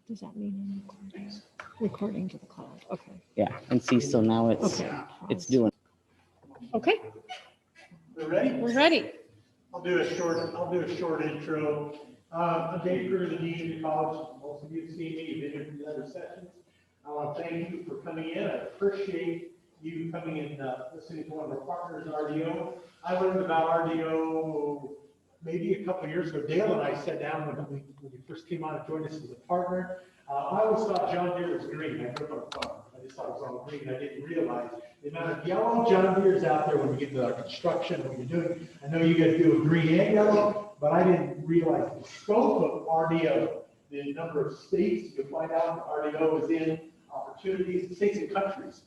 Does that mean I'm recording? Recording to the cloud. Okay. Yeah, and see, so now it's doing. Okay, We're ready? we're ready. I'll do a short intro. I'm Dave Crew, the Dean of the College. Most of you have seen me, you've been here for the other sessions. I want to thank you for coming in. I appreciate you coming in, listening to one of our partners, RDO. I learned about RDO maybe a couple of years ago. Dale and I sat down when we first came on and joined us as a partner. I always thought John Deere was green. I grew up on a farm. I just thought it was all green. I didn't realize the amount of yellow John Deere's out there when we get to construction and what you're doing. I know you guys do a green and yellow, but I didn't realize the scope of RDO, the number of states you find out RDO is in, opportunities, states and countries.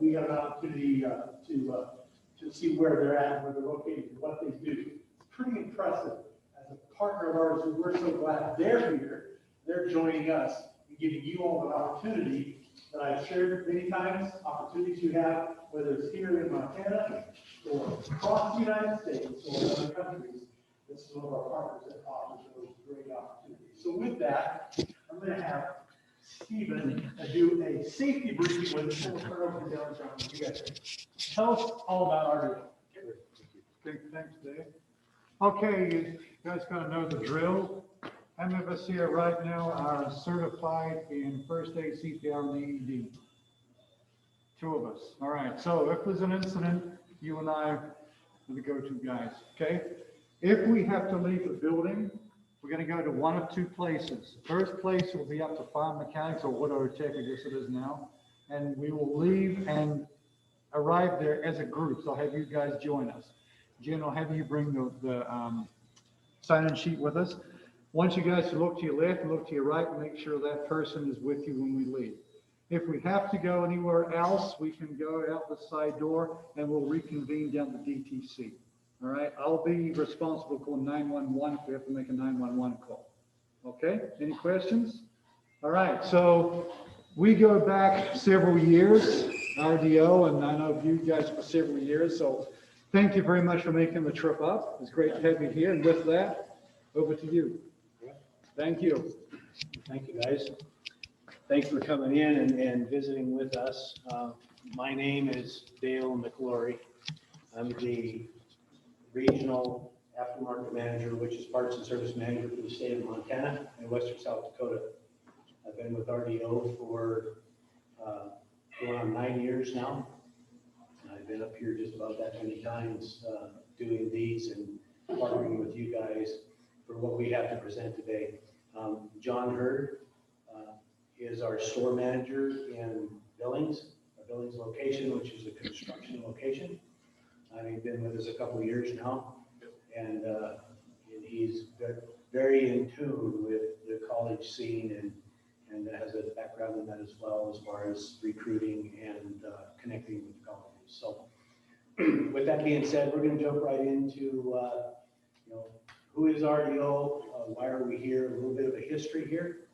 We got an opportunity to see where they're at, where they're located, and what they do. It's pretty impressive. As a partner of ours, we're so glad they're here. They're joining us and giving you all an opportunity that I've shared many times, opportunities you have, whether it's here in Montana or across the United States or other countries. This is one of our partners that offers those great opportunities. So with that, I'm going to have Stephen do a safety briefing with us. We'll turn over to Dale and John. You guys tell us all about RDO. Okay, thanks, Dave. Okay, you guys gotta know the drill. Many of us here right now are certified in first aid, CPR, and EED. Two of us. All right, so if there's an incident, you and I are the go-to guys, okay? If we have to leave the building, we're gonna go to one of two places. First place will be up to fire mechanics or water tech, I guess it is now. And we will leave and arrive there as a group. So I'll have you guys join us. Jen will have you bring the sign-in sheet with us. Once you guys look to your left and look to your right, make sure that person is with you when we leave. If we have to go anywhere else, we can go out the side door and we'll reconvene down the DTC. All right, I'll be responsible for 911 if we have to make a 911 call. Okay, any questions? All right, so we go back several years, RDO, and I know you guys for several years, so thank you very much for making the trip up. It's great to have you here, and with that, over to you. Thank you. Thank you, guys. Thanks for coming in and visiting with us. My name is Dale McClory. I'm the Regional Aftermarket Manager, which is Parts and Service Manager for the state of Montana and Western South Dakota. I've been with RDO for going on 9 years now. I've been up here just about that many times doing these and partnering with you guys for what we have to present today. John Hurd is our store manager in Billings, our Billings location, which is a construction location. He's been with us a couple of years now, and he's very in tune with the college scene and has a background in that as well, as far as recruiting and connecting with colleges. So with that being said, we're going to jump right into who is RDO, why are we here, a little bit of a history here.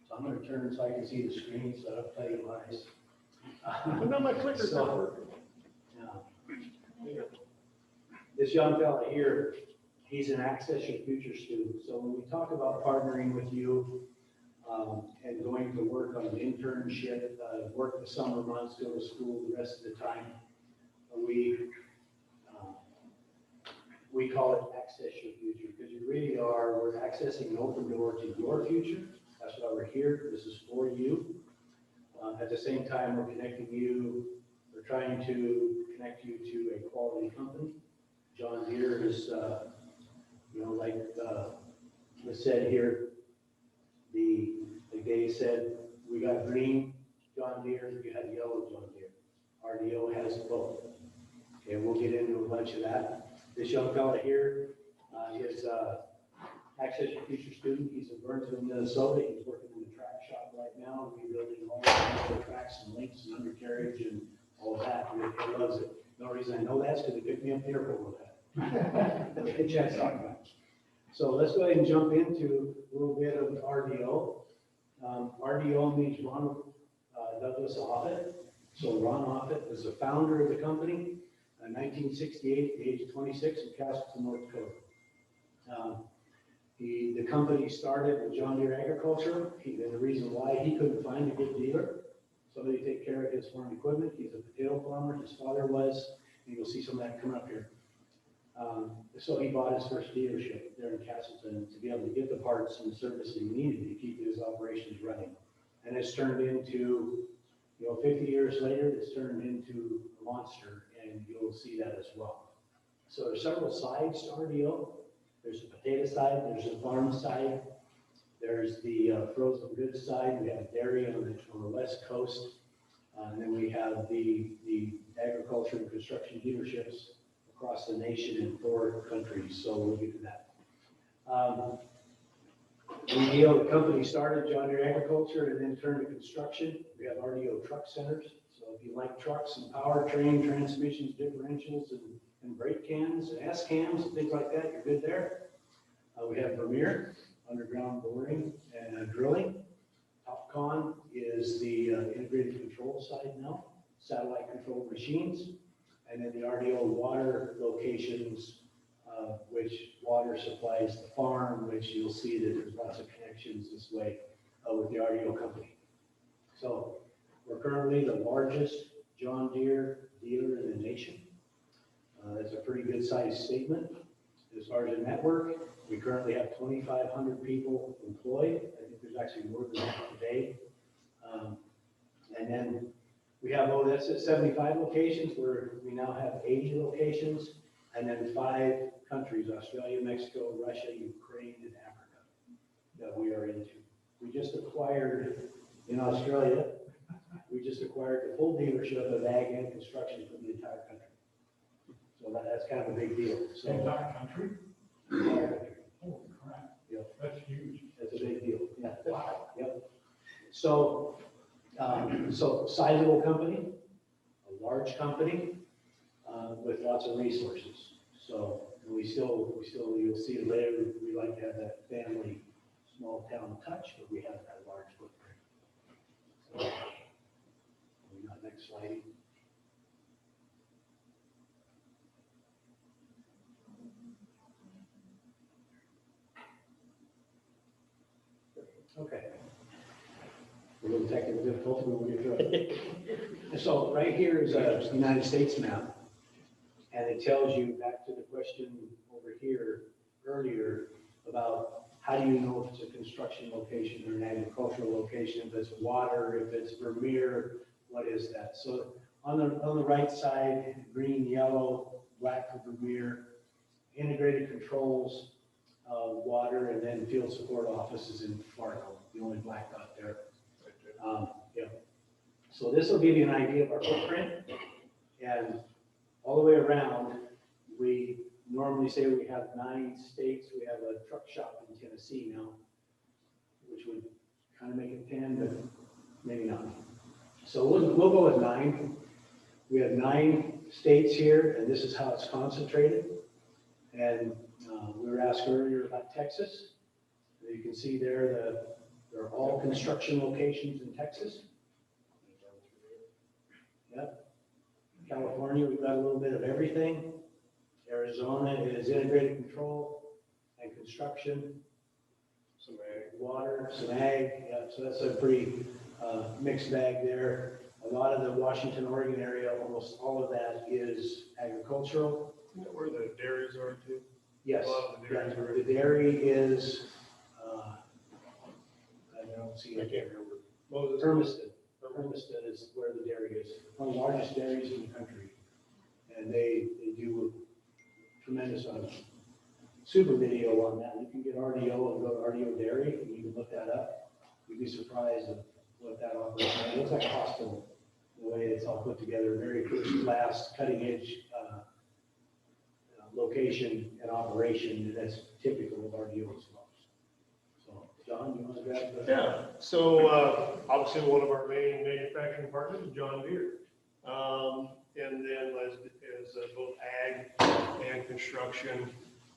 So I'm going to turn so I can see the screen, so I'll tell you lies. But now my clicker's not working. This young fella here, he's an Access Your Future student. So when we talk about partnering with you and going to work on an internship, work the summer months, go to school the rest of the time, we call it Access Your Future, because you really are, we're accessing an open door to your future. That's why we're here. This is for you. At the same time, we're connecting you, we're trying to connect you to a quality company. John Deere is, like was said here, like Dave said, we got green John Deere, you had yellow John Deere. RDO has both. Okay, we'll get into a bunch of that. This young fella here is Access Your Future student. He's in Burnsville, Minnesota. He's working in the track shop right now, rebuilding all the tracks and links and undercarriage and all of that. He loves it. The only reason I know that is because he picked me up the airport with that. That's what Chad's talking about. So let's go ahead and jump into a little bit of RDO. RDO means Ronald Douglas Offit. So Ron Offit is the founder of the company in 1968 at the age of 26 in Castleton, North Dakota. He The company started with John Deere Agriculture, and the reason why he couldn't find a good dealer, somebody to take care of his farm equipment. He's a potato farmer, his father was, and you'll see some of that come up here. So he bought his first dealership there in Castleton to be able to get the parts and the service that he needed to keep his operations running. And it's turned into, 50 years later, it's turned into a monster, and you'll see that as well. So there's several sides to RDO. There's the potato side, there's the farm side, there's the frozen goods side, we have dairy on the west coast, and then we have the agriculture and construction dealerships across the nation in 4 countries, so we'll get to that. The company started John Deere Agriculture and then turned to construction. We have RDO truck centers, so if you like trucks and powertrain, transmissions, differentials, and brake cams and S-cams and things like that, you're good there. We have Vermeer, underground boring and drilling. Topcon is the integrated control side now, satellite controlled machines. And then the RDO water locations, which water supplies the farm, which you'll see that there's lots of connections this way with the RDO company. So we're currently the largest John Deere dealer in the nation. That's a pretty good sized statement. As far as the network, we currently have 2,500 people employed. I think there's actually more than that today. And then we have, that's at 75 locations, where we now have 80 locations, and then 5 countries, Australia, Mexico, Russia, Ukraine, and Africa, that we are into. We just acquired, in Australia, we just acquired the full dealership of ag and construction for the entire country. So that's kind of a big deal. So, Entire country? entire country. Holy crap. Yep. That's huge. That's a big deal. Yeah. Wow. Yep. So, so sizable company, a large company, with lots of resources. So we still, you'll see it later, we like to have that family, small town touch, but we have that large footprint. So, we got next slide. Okay. A little technical difficulty, but we'll get through it. So right here is a United States map, and it tells you, back to the question over here earlier, about how do you know if it's a construction location or an agricultural location, if it's water, if it's Vermeer, what is that? So on the right side, green, yellow, black for Vermeer, integrated controls, water, and then field support offices in Fargo, the only black dot there. Yeah. So this will give you an idea of our footprint, and all the way around, we normally say we have 9 states. We have a truck shop in Tennessee now, which would kind of make it 10, but maybe not. So we'll go with 9. We have 9 states here, and this is how it's concentrated. And we were asked earlier about Texas. You can see there they're all construction locations in Texas. Yep. California, we've got a little bit of everything. Arizona is integrated control and construction. Some ag, water, some ag. Yeah, so that's a pretty mixed bag there. A lot of the Washington, Oregon area, almost all of that is agricultural. Isn't that where the dairies are too? Yes. A lot of the dairies are. The dairy is, I don't see I it. can't remember. Moses. Hermiston. Hermiston is where the dairy is. One of the largest dairies in the country. And they do tremendous super video on that. You can get RDO and go to RDO Dairy, and you can look that up. You'd be surprised at what that operation is. It looks like a hospital, the way it's all put together. Very first class, cutting edge location and operation that's typical of RDO as well. So, John, you want to grab the? Yeah, so obviously one of our main manufacturing partners is John Deere. And then as both ag and construction,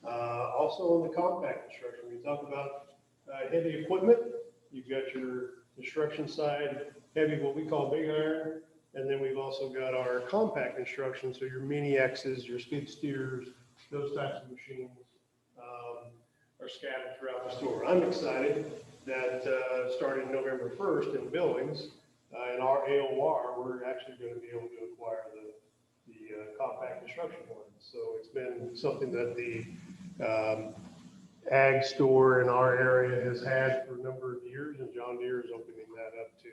also on the compact construction, we talk about heavy equipment. You've got your construction side, heavy, what we call big iron. And then we've also got our compact construction, so your mini X's, your skid steers, those types of machines are scattered throughout the store. I'm excited that starting November 1st in Billings, in our AOR, we're actually going to be able to acquire the compact construction ones. So it's been something that the ag store in our area has had for a number of years, and John Deere is opening that up to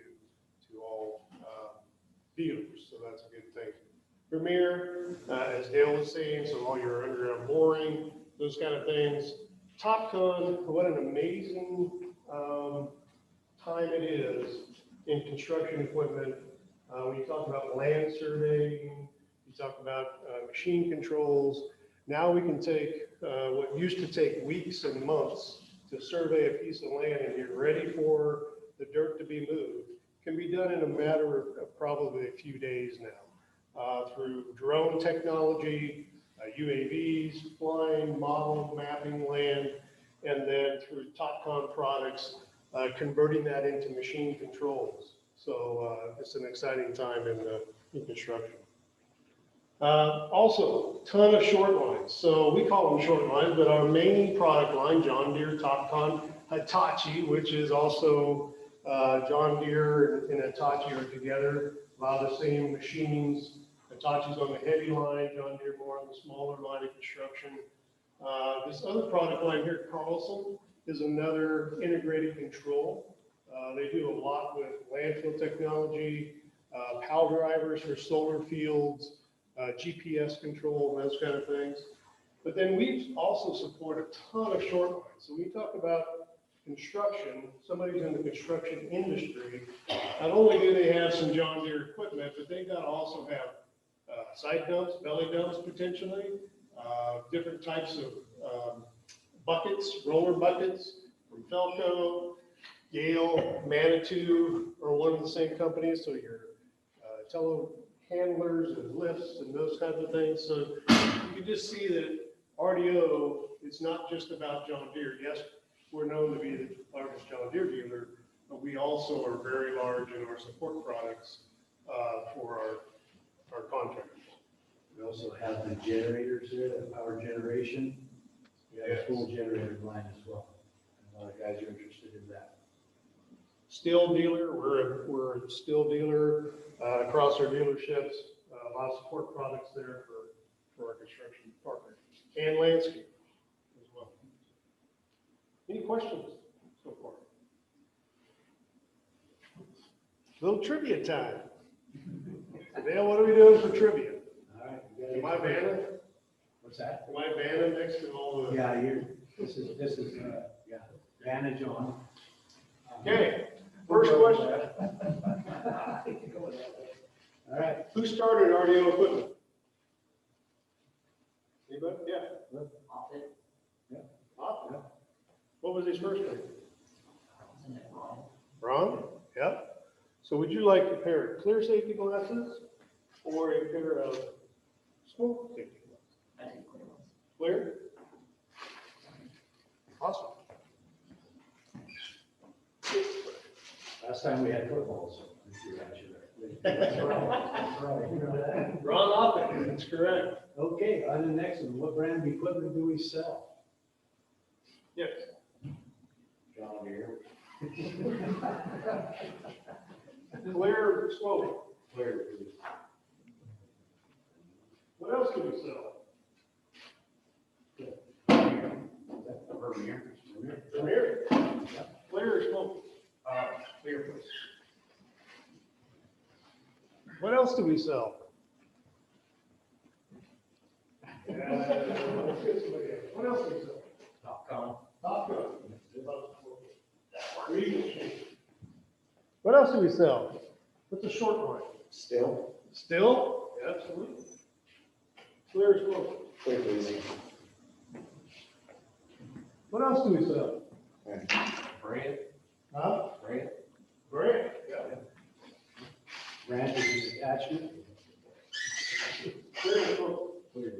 all dealers. So that's a good thing. Vermeer, as Dale was saying, so all your underground boring, those kind of things. TopCon, what an amazing time it is in construction equipment. When you talk about land surveying, you talk about machine controls. Now we can take what used to take weeks and months to survey a piece of land and get ready for the dirt to be moved, can be done in a matter of probably a few days now through drone technology, UAVs, flying, model, mapping land, and then through TopCon products, converting that into machine controls. So it's an exciting time in construction. Also, ton of short lines. So we call them short lines, but our main product line, John Deere, TopCon, Hitachi, which is also John Deere and Hitachi are together. A lot of the same machines. Hitachi's on the heavy line, John Deere more on the smaller line of construction. This other product line here, Carlson, is another integrated control. They do a lot with landfill technology, PAL drivers for solar fields, GPS control, those kind of things. But then we also support a ton of short lines. So we talk about construction, somebody who's in the construction industry, not only do they have some John Deere equipment, but they gotta also have side dumps, belly dumps potentially, different types of buckets, roller buckets from Felco, Yale, Manitou, are one of the same companies. So your telehandlers and lifts and those kinds of things. So you can just see that RDO, it's not just about John Deere. Yes, we're known to be the largest John Deere dealer, but we also are very large in our support products for our contractors. We also have the generators there, the power generation. We have a full generator line as well. And a lot of guys are interested in that. Steel dealer, we're a steel dealer across our dealerships. A lot of support products there for our construction partners and landscape as well. Any questions so far? Little trivia time. Dale, what are we doing for trivia? All right. Am I banning? What's that? Am I banning next to all the? Yeah, this is, yeah, advantage on. Okay, first question. All right. Who started RDO equipment? Anybody? Yeah. Office. Bob? What was his first name? Ron? Yep. So would you like a pair of clear safety glasses or a pair of smoke safety glasses? Clear? Awesome. Last time we had footballs. Ron Oppen, that's correct. Okay, on the next one, what brand of equipment do we sell? Yes. John Deere. Clear smoke. Clear. What else can we sell? Vermeer. Vermeer. Clear or smoke? Clear, please. What else do we sell? What else do we sell? TopCon. Topco. What else do we sell? What's a short line? Still. Still? Yeah, absolutely. Clear as smoke. Clear, please. What else do we sell? Brand. Huh? Brand. Brand. Yeah. Brand is attachment. Clear as smoke. Clear.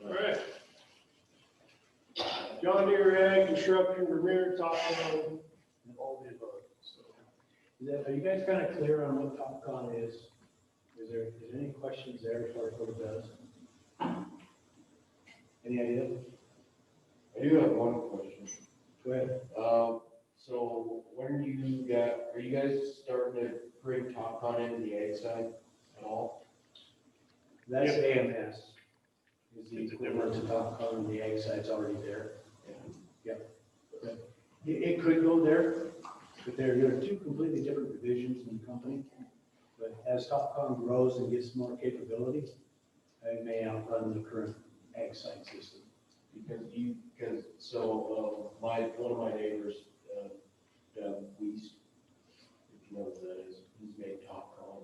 All right. John Deere Ag, Construction, Vermeer, Topco, all the above. So, Are you guys kind of clear on what TopCon is? Is there any questions there as far as what it does? Any idea? I do have one question. Go ahead. So when are you guys starting to bring TopCon into the ag side at all? That's AMS. Is the equivalent to TopCon and the ag side's already there. Yep. It could go there, but there are two completely different divisions in the company. But as TopCon grows and gets more capability, it may outrun the current ag side system. One of my neighbors, Weiss, if you know what that is, he's made TopCon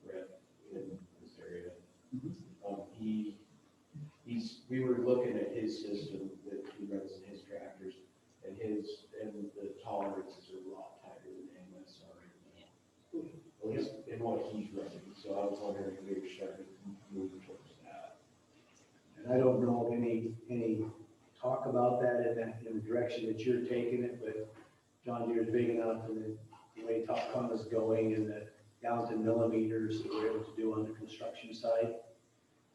rep in this area. We were looking at his system that he runs in his tractors, and the tolerances are a lot tighter than AMS are. At least in what he's running, so I was wondering if we were starting to move towards that. And I don't know of any talk about that in the direction that you're taking it, but John Deere is big enough, and the way TopCon is going and the down to millimeters that we're able to do on the construction side.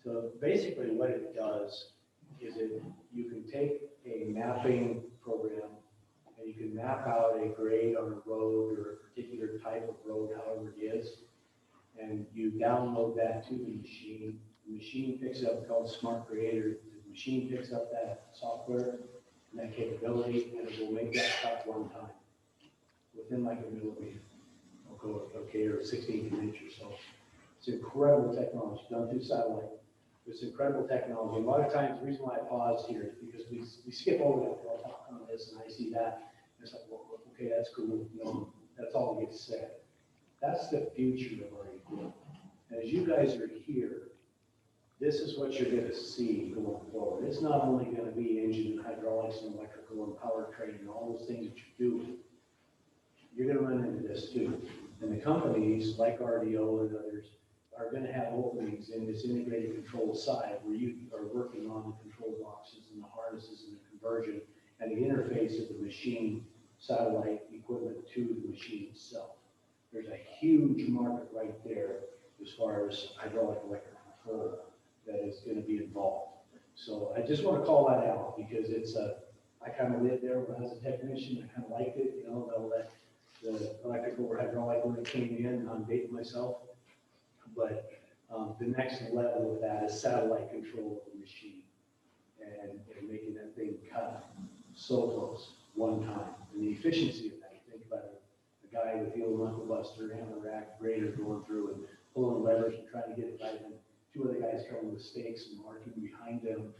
So basically what it does is you can take a mapping program and you can map out a grade on a road or a particular type of road, however it is, and you download that to the machine. The machine picks up, called Smart Creator, the machine picks up that software and that capability, and it will make that cut one time within like a millimeter. Okay, or 16th of an inch or so. It's incredible technology done through satellite. It's incredible technology. A lot of times, the reason why I paused here is because we skip over that. We'll talk on this, and I see that. It's like, well, okay, that's cool. You know, that's all that gets said. That's the future of our equipment. And as you guys are here, this is what you're going to see going forward. It's not only going to be engine and hydraulics and electrical and powertrain and all those things that you do. You're going to run into this too. And the companies like RDO and others are going to have openings in this integrated control side where you are working on the control boxes and the harnesses and the conversion and the interface of the machine satellite equipment to the machine itself. There's a huge market right there as far as hydraulic electric control that is going to be involved. So I just want to call that out because I kind of lived there when I was a technician. I kind of liked it, that the electrical or hydraulic when it came in, I'm dating myself. But the next level of that is satellite control of the machine and making that thing cut so close one time. And the efficiency of that, you think about a guy with the old knuckle buster, hammer rack, grader going through and pulling levers and trying to get it right. And two other guys coming with stakes and marking behind them,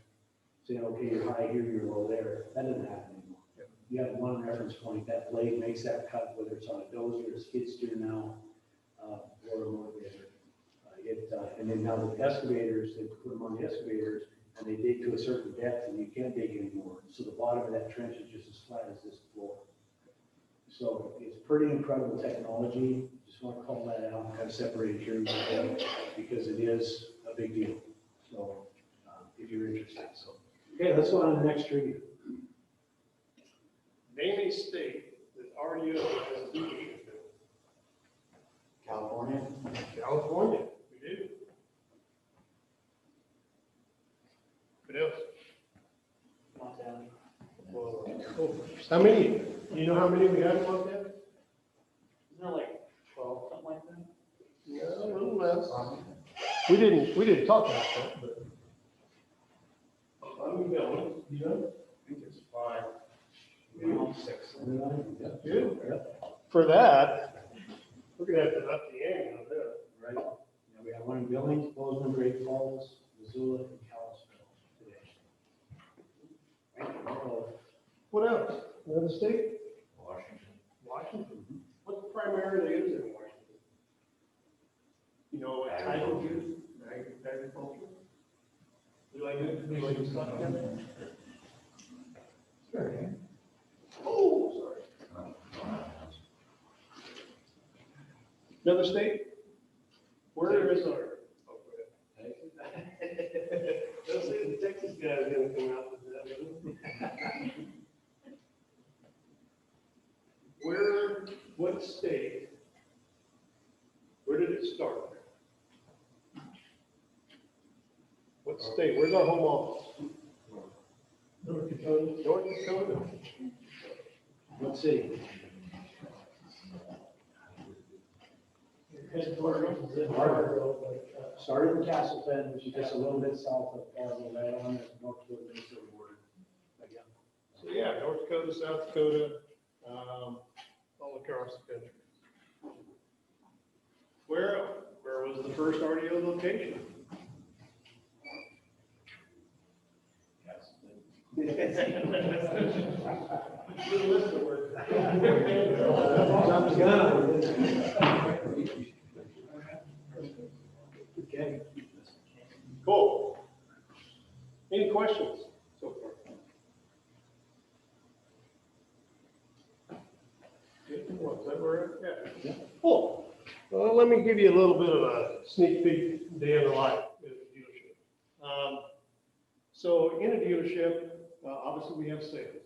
saying, okay, you're high here, you're low there. That doesn't happen anymore. You have one reference point, that blade makes that cut, whether it's on a dozer, a skid steer now, or a motivator. And then now the excavators, they put them on the excavators and they dig to a certain depth and you can't dig anymore. So the bottom of that trench is just as flat as this floor. So it's pretty incredible technology. Just want to call that out, kind of separate it here because it is a big deal. So if you're interested. So, okay, let's go on to the next tree. Name a state that RDO has a DE. California? California, we do. What else? Montana. Well, how many? Do you know how many we have in Montana? Isn't there like 12, something like that? No, a little less. We didn't talk about that, but. I'm going, you know? I think it's 5. 6. Good. For that, we're gonna have to up the ante on that. Right. Now we have one in Billings, Bozeman, Great Falls, Missoula, and Kalispell today. What else? Another state? Washington. Washington. What primarily is in Washington? You know, what type of use? Agriculture? You like to talk about that? Sure. Oh, sorry. Another state? Where is our? Oh, go ahead. Don't say the Texas guy's gonna come out with that. What state? Where did it start? What state? Where's our home office? North Dakota. North Dakota. What city? Headquarters is in Fargo, but, Started in Castleton, which is just a little bit south of Fargo, right on the North Dakota Minnesota border. But yeah. so yeah, North Dakota, South Dakota, all across the country. Where was the first RDO location? Good list of work. Jumped the gun. Okay. Cool. Any questions so far? Is that where, yeah. Cool. Well, let me give you a little bit of a sneak peek day in the life at a dealership. So in a dealership, obviously we have sales.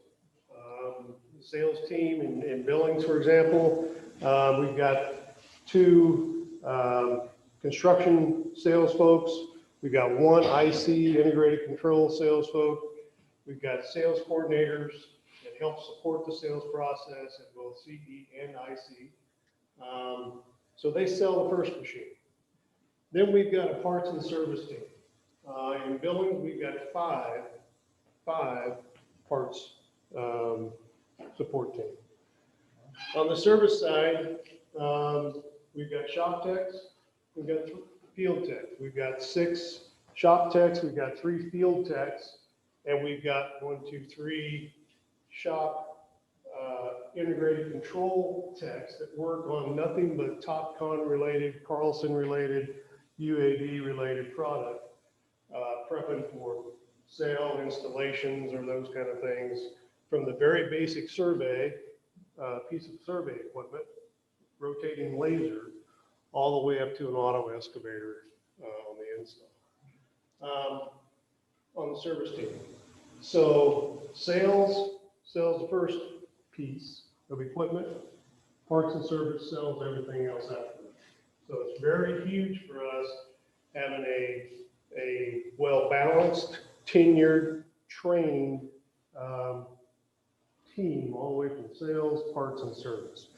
Sales team in Billings, for example, we've got two construction sales folks. We've got one IC, integrated control sales folk. We've got sales coordinators that help support the sales process at both CE and IC. So they sell the first machine. Then we've got a parts and service team. In Billings, we've got five parts support team. On the service side, we've got shop techs, we've got field techs. We've got 6 shop techs, we've got 3 field techs, and we've got 3 shop integrated control techs that work on nothing but TopCon related, Carlson related, UAD related product, prepping for sale, installations, or those kind of things, from the very basic survey, piece of survey equipment, rotating laser, all the way up to an auto excavator on the install. On the service team. So sales sells the first piece of equipment, parts and service sells everything else after that. So it's very huge for us having a well-balanced, tenured, trained team all the way from sales, parts, and service.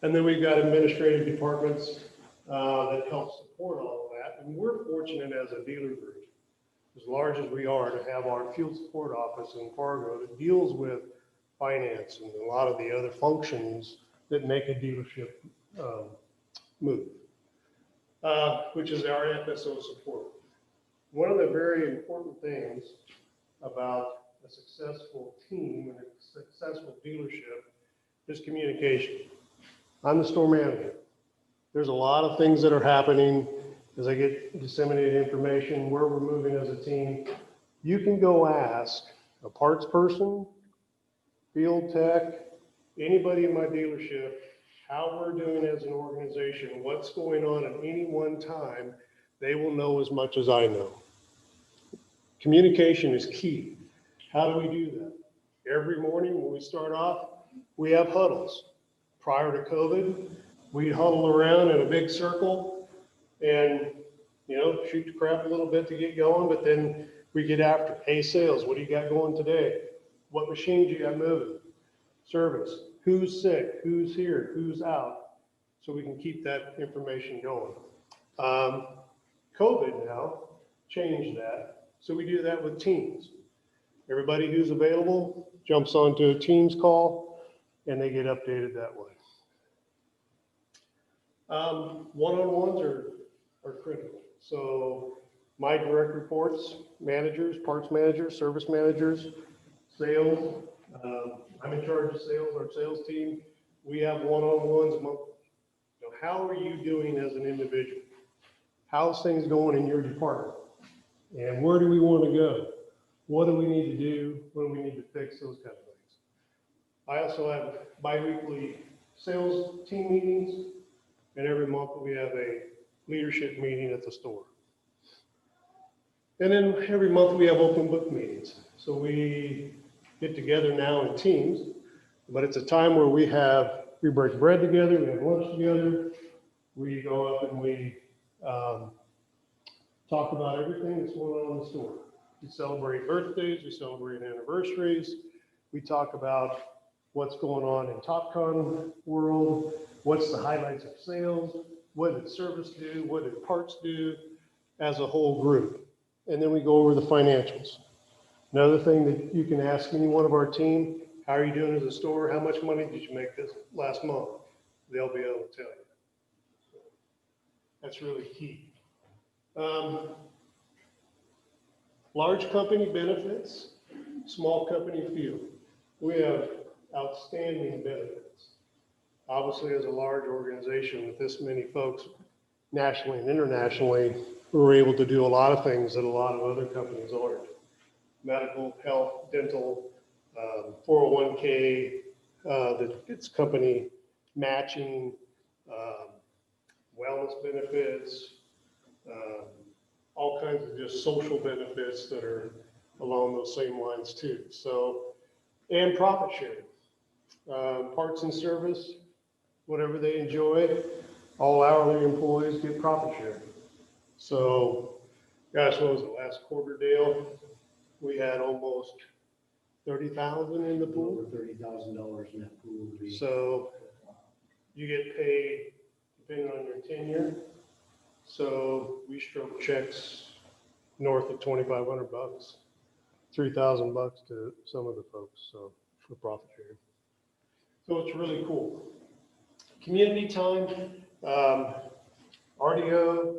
And then we've got administrative departments that help support all of that. And we're fortunate as a dealer group, as large as we are, to have our field support office in Fargo that deals with finance and a lot of the other functions that make a dealership move, which is our FSO support. One of the very important things about a successful team and a successful dealership is communication. I'm the store manager. There's a lot of things that are happening as I get disseminated information, where we're moving as a team. You can go ask a parts person, field tech, anybody in my dealership, how we're doing as an organization, what's going on at any one time. They will know as much as I know. Communication is key. How do we do that? Every morning when we start off, we have huddles. Prior to COVID, we'd huddle around in a big circle and, shoot the crap a little bit to get going, but then we get after, hey, sales, what do you got going today? What machines you got moving? Service, who's sick, who's here, who's out, so we can keep that information going. COVID now changed that, so we do that with teams. Everybody who's available jumps onto a Teams call and they get updated that way. One-on-ones are critical. So my direct reports, managers, parts managers, service managers, sales, I'm in charge of sales, our sales team. We have one-on-ones monthly. How are you doing as an individual? How's things going in your department? And where do we want to go? What do we need to do? What do we need to fix? Those kind of things. I also have bi-weekly sales team meetings, and every month we have a leadership meeting at the store. And then every month we have open book meetings. So we get together now in teams, but it's a time where we break bread together, we have lunch together, we go up and we talk about everything that's going on in the store. We celebrate birthdays, we celebrate anniversaries. We talk about what's going on in TopCon world, what's the highlights of sales, what did service do, what did parts do as a whole group. And then we go over the financials. Another thing that you can ask any one of our team, how are you doing as a store? How much money did you make this last month? They'll be able to tell you. That's really key. Large company benefits, small company feel. We have outstanding benefits. Obviously, as a large organization with this many folks nationally and internationally, we're able to do a lot of things that a lot of other companies aren't. Medical, health, dental, 401k, it's company matching, wellness benefits, all kinds of just social benefits that are along those same lines too. So, and profit sharing, parts and service, whatever they enjoy, all hourly employees get profit sharing. So, gosh, what was it, last quarter, Dale? We had almost 30,000 in the pool. Over $30,000 in that pool. So you get paid depending on your tenure. So we stroke checks north of 2,500 bucks, 3,000 bucks to some of the folks. So for profit sharing. So it's really cool. Community time, RDO,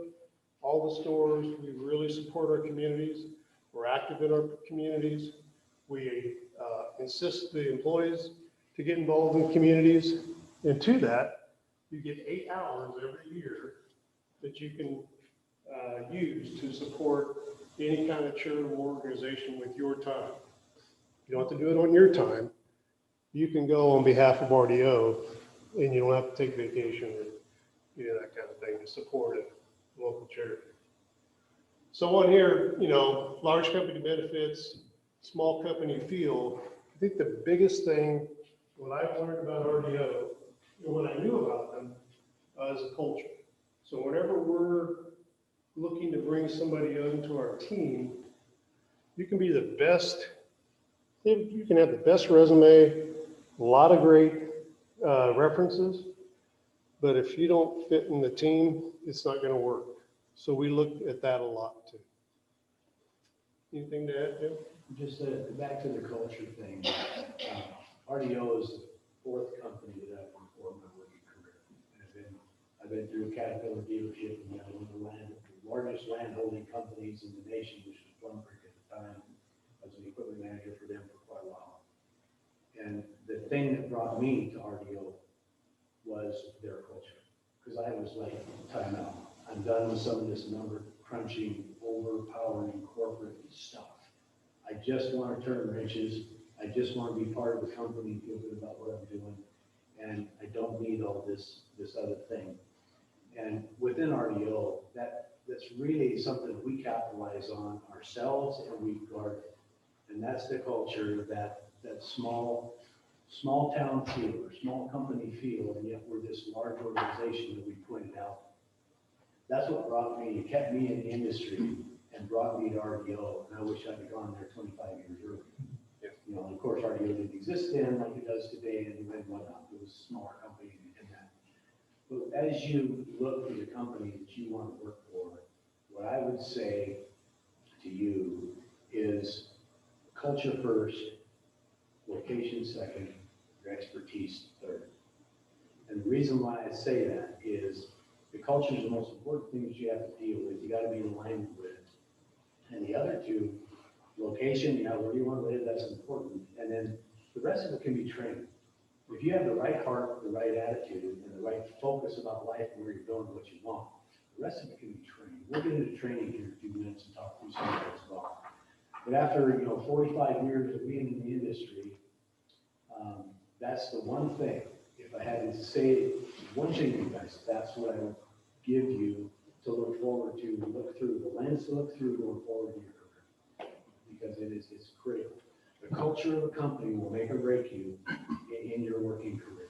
all the stores, we really support our communities. We're active in our communities. We insist the employees to get involved in communities. And to that, you get 8 hours every year that you can use to support any kind of charitable organization with your time. You don't have to do it on your time. You can go on behalf of RDO and you don't have to take vacation or that kind of thing to support a local charity. So on here, large company benefits, small company feel. I think the biggest thing, what I've learned about RDO and what I knew about them is a culture. So whenever we're looking to bring somebody onto our team, you can be the best, you can have the best resume, a lot of great references, but if you don't fit in the team, it's not going to work. So we look at that a lot too. Anything to add, Jim? Just back to the culture thing. RDO is the 4th company that I've worked for in my working career. And I've been through Caterpillar dealership, and one of the largest land holding companies in the nation, which was Plum Creek at the time. I was an equipment manager for them for quite a while. And the thing that brought me to RDO was their culture. Because I was like, time out. I'm done with some of this number crunching, overpowering corporate stuff. I just want to turn wrenches. I just want to be part of the company and feel good about what I'm doing. And I don't need all this other thing. And within RDO, that's really something we capitalize on ourselves and we guard it. And that's the culture, that small town feel or small company feel, and yet we're this large organization that we pointed out. That's what brought me, it kept me in the industry and brought me to RDO. And I wish I'd have gone there 25 years earlier. Yeah. Of course, RDO didn't exist then like it does today and whatnot. It was a smaller company in that. But as you look for the company that you want to work for, what I would say to you is culture first, location second, your expertise third. And the reason why I say that is the culture is the most important thing that you have to deal with. You got to be in alignment with it. And the other two, location, where you want to live, that's important. And then the rest of it can be trained. If you have the right heart, the right attitude, and the right focus about life and where you're going and what you want, the rest of it can be trained. We'll get into training here in a few minutes and talk through some of that as well. But after 45 years of being in the industry, that's the one thing. If I had to say one thing to you guys, that's what I would give you to look forward to, look through, the lens to look through going forward in your career. Because it's critical. The culture of a company will make or break you in your working career.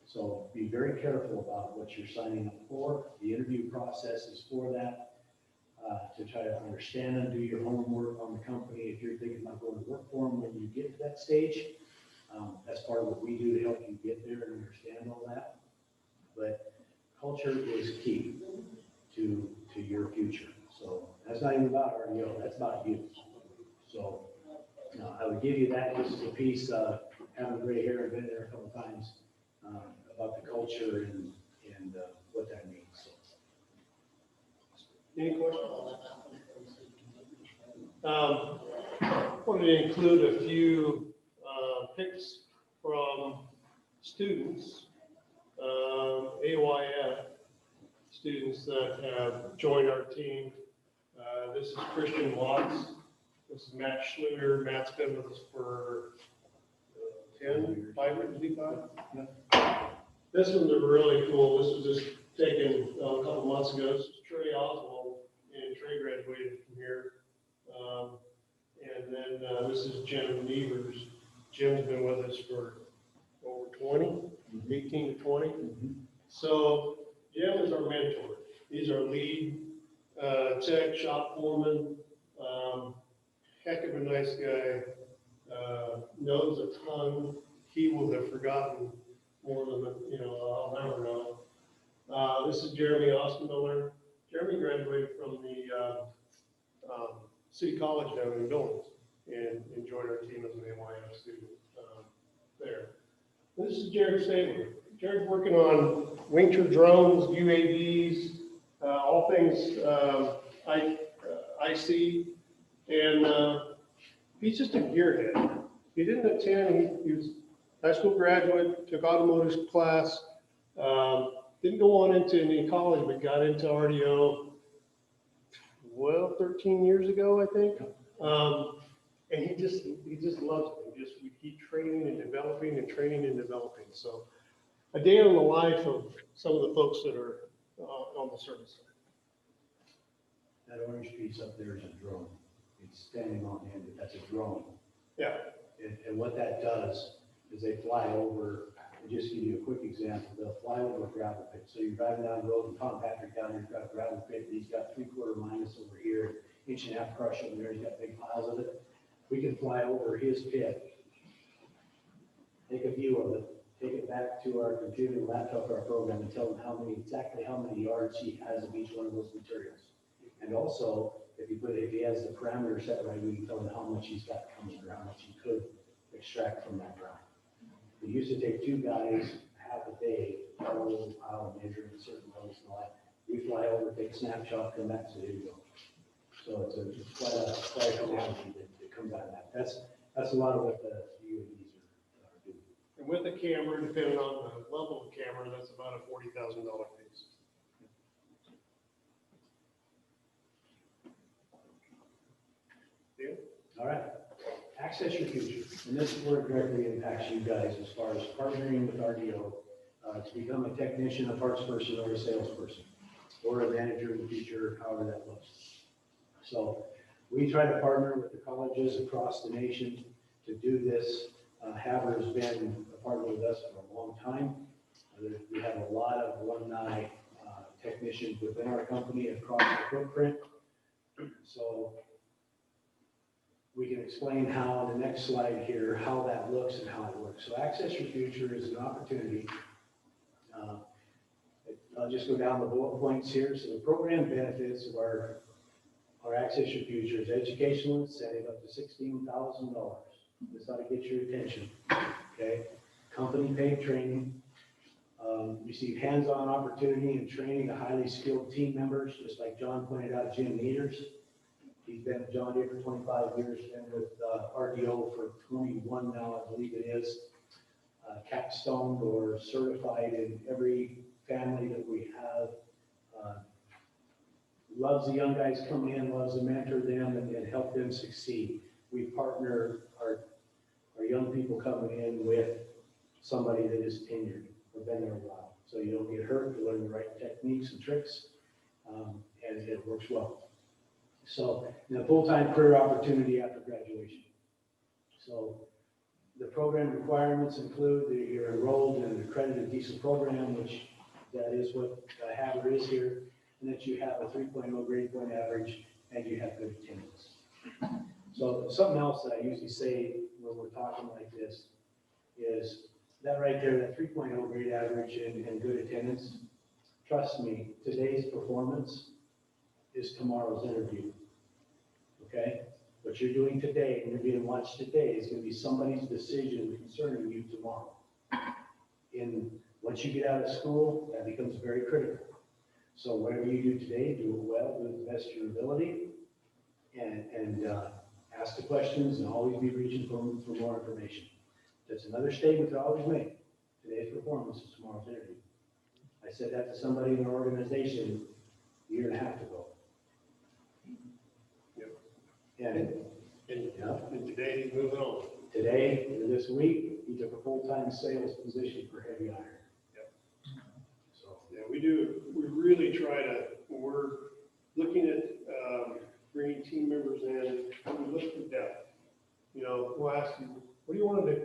So be very careful about what you're signing up for. The interview process is for that. to try to understand them, do your homework on the company. If you're thinking about going to work for them when you get to that stage, that's part of what we do to help you get there and understand all that. But culture is key to your future. So that's not even about RDO, that's about you. So I would give you that just as a piece, having gray hair, I've been there a couple times, about the culture and what that means. So. Any questions? Wanted to include a few pics from students, AYF students that have joined our team. This is Christian Watts. This is Matt Schluter. Matt's been with us for 5 years, 5? This one's really cool. This was just taken a couple months ago. This is Trey Oswald, and Trey graduated from here. And then this is Jim Nevers. Jim's been with us for over 20, 18 to 20. So Jim is our mentor. He's our lead tech, shop foreman. Heck of a nice guy. Knows a ton. He will have forgotten more than I'll never know. This is Jeremy Ostenmiller. Jeremy graduated from the City College down in Billings and joined our team as an AYF student there. This is Jared Stabler. Jared's working on Winter drones, UAVs, all things IC, and he's just a gearhead. He didn't attend, he was high school graduate, took automotive class, didn't go on into any college, but got into RDO, 13 years ago, I think. And he just loves it. We keep training and developing and training and developing. So a day in the life of some of the folks that are on the service side. That orange piece up there is a drone. It's standing on end, but that's a drone. Yeah. And what that does is they fly over, and just give you a quick example, they'll fly over a gravel pit. So you're driving down the road, and Tom Patrick down here's got a gravel pit, and he's got 3/4 minus over here, 1.5 crush over there, he's got big piles of it. We can fly over his pit, take a view of it, take it back to our computer and laptop, our program, and tell them exactly how many yards he has of each one of those materials. And also, if he has the parameters set right, we can tell him how much he's got coming or how much he could extract from that ground. It used to take 2 guys half a day, all over the pile and measuring certain levels and all that. We fly over, take a snapshot, come back, so here you go. So it's quite a technology that comes out of that. That's a lot of what the UAVs are doing. And with the camera, depending on the level of camera, that's about a $40,000 piece. Yeah. All right. Access your future. And this is where it directly impacts you guys as far as partnering with RDO to become a technician, a parts person, or a salesperson, or a manager in the future, however that looks. So we try to partner with the colleges across the nation to do this. Haver has been a partner with us for a long time. We have a lot of alumni technicians within our company across the footprint. So we can explain how on the next slide here, how that looks and how it works. So Access Your Future is an opportunity. I'll just go down the bullet points here. So the program benefits of our Access Your Future is educational incentive up to $16,000. This ought to get your attention, okay? Company paid training, receive hands-on opportunity and training of highly skilled team members, just like John pointed out, Jim Meters. He's been with John Deere for 25 years, been with RDO for 21 now, I believe it is. Capstoned or certified in every family that we have. Loves the young guys coming in, loves to mentor them and help them succeed. We partner our young people coming in with somebody that is tenured or been there a while. So you don't get hurt, you learn the right techniques and tricks, and it works well. So, the full-time career opportunity after graduation. So, the program requirements include that you're enrolled in an accredited diesel program, which that is what Haver is here. and that you have a 3.0 grade point average, and you have good attendance. So something else that I usually say when we're talking like this is that right there, that 3.0 grade average and good attendance, trust me, today's performance is tomorrow's interview. Okay? What you're doing today and you're being watched today is going to be somebody's decision concerning you tomorrow. Once you get out of school, that becomes very critical. So whatever you do today, do it well, do it the best of your ability, and ask the questions and always be reaching for more information. That's another statement to always make. Today's performance is tomorrow's interview. I said that to somebody in our organization a year and a half ago. And today he's moving on. Today, this week, he took a full-time sales position for heavy iron. So, Yeah, we really try to, when we're looking at bringing team members in, we look for depth. You know, we'll ask you, what do you want to do?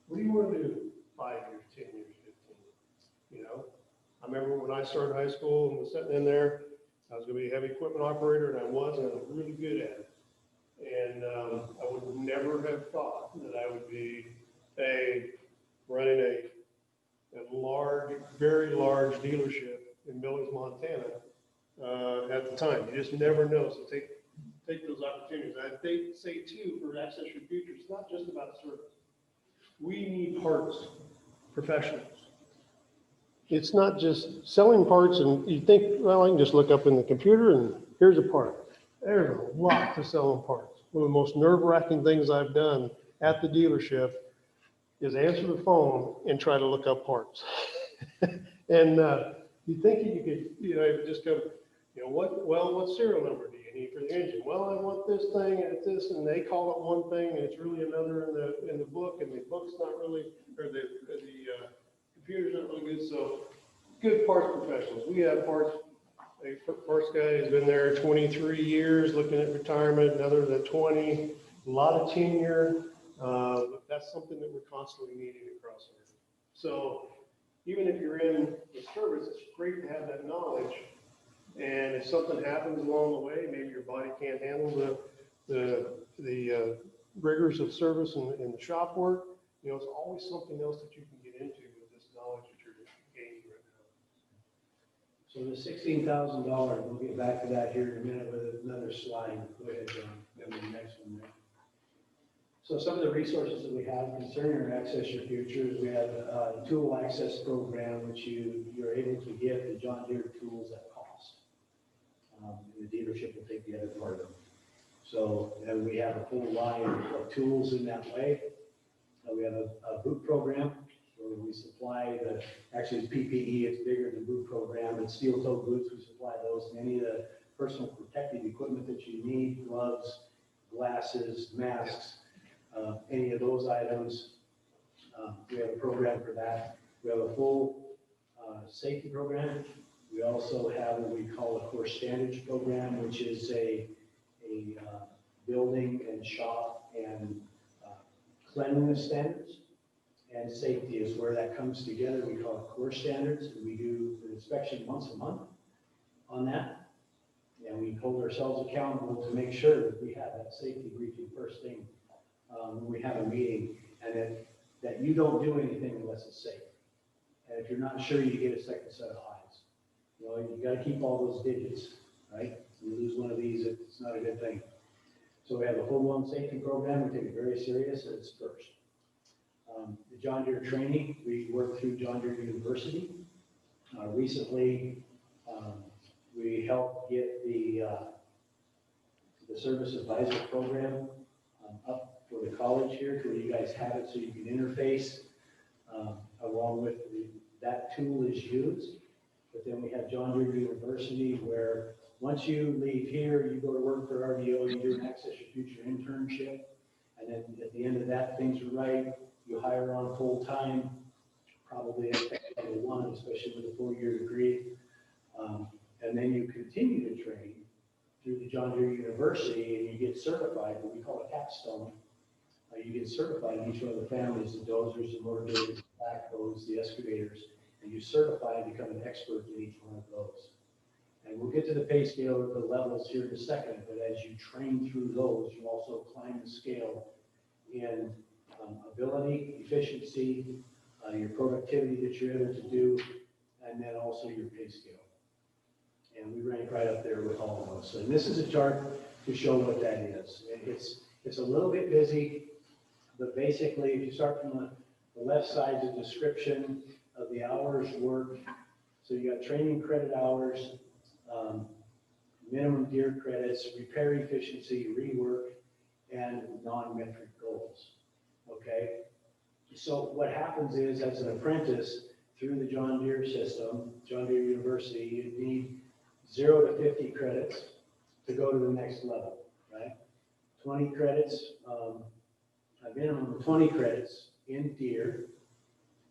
What do you want to do 5 years, 10 years, 15? You know, I remember when I started high school and was sitting in there, I was going to be a heavy equipment operator, and I was really good at it. And I would never have thought that I would be running a large, very large dealership in Billings, Montana at the time. You just never know. So take those opportunities. I say too, for Access Your Future, it's not just about service. We need parts professionals. It's not just selling parts and you think, well, I can just look up in the computer and here's a part. There's a lot to selling parts. One of the most nerve-wracking things I've done at the dealership is answer the phone and try to look up parts. And you think you could, just go, what serial number do you need for the engine? Well, I want this thing and it's this, and they call it one thing and it's really another in the book, and the book's not really, or the computer's not really good. So good parts professionals. We have parts. A first guy has been there 23 years, looking at retirement, another than 20, a lot of tenure. But that's something that we're constantly needing across here. So even if you're in the service, it's great to have that knowledge. And if something happens along the way, maybe your body can't handle the rigors of service and the shop work, it's always something else that you can get into with this knowledge that you're gaining right now. So the $16,000, we'll get back to that here in a minute with another slide. Go ahead, John. And the next one there. So some of the resources that we have concerning our Access Your Futures, we have a tool access program, which you're able to get the John Deere tools at cost. And the dealership will take the other part of them. So and we have a full line of tools in that way. We have a boot program where we supply actually it's PPE, it's bigger than boot program, it's steel toe boots, we supply those, and any of the personal protective equipment that you need, gloves, glasses, masks, any of those items. We have a program for that. We have a full safety program. We also have what we call a core standards program, which is a building and shop and cleanliness standards. And safety is where that comes together. We call it core standards, and we do an inspection once a month on that. And we hold ourselves accountable to make sure that we have that safety briefing first thing when we have a meeting, and that you don't do anything unless it's safe. And if you're not sure, you get a second set of eyes. You got to keep all those digits, right? You lose one of these, it's not a good thing. So we have a full-blown safety program. We take it very serious, and it's first. The John Deere training, we work through John Deere University. Recently, we helped get the service advisor program up for the college here, to where you guys have it so you can interface along with that tool is used. But then we have John Deere University, where once you leave here, you go to work for RDO, you do an Access Your Future internship, and then at the end of that, things are right. You hire on full time, probably at level 1, especially with a 4-year degree. And then you continue to train through the John Deere University, and you get certified, what we call a capstone. You get certified in each one of the families, the dozers, the motivators, the backhoes, the excavators, and you certify and become an expert in each one of those. And we'll get to the pay scale of the levels here in a second, but as you train through those, you also climb the scale in ability, efficiency, your productivity that you're able to do, and then also your pay scale. And we rank right up there with all of those. And this is a chart to show what that is. It's a little bit busy, but basically, if you start from the left side, the description of the hours worked. So you got training credit hours, minimum gear credits, repair efficiency, rework, and non-metric goals. Okay? So what happens is, as an apprentice, through the John Deere system, John Deere University, you need 0 to 50 credits to go to the next level, right? 20 credits, a minimum of 20 credits in Deere,